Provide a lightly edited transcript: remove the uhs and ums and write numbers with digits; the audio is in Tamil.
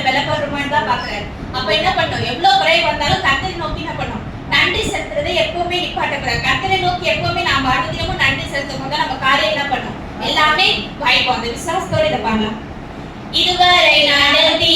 பலப்படுமான்னு தான் பாக்குறாரு. அப்ப என்ன பண்ணும், எவ்வளவு குறை வந்தாலும் கர்த்தரை நோக்கி என்ன பண்ணும், நன்றி செலுத்துறதை எப்பவுமே நிப்பாட்டக்கூடாது. கர்த்தரை நோக்கி எப்பவுமே நாம அனுதினமும் நன்றி செலுத்தும் போது நம்ம காரியம் என்ன பண்ணும், எல்லாமே வாய்ப்போம். அந்த விசுவாசத்தோட இதை பண்ணலாம். இதுவரை நடத்தி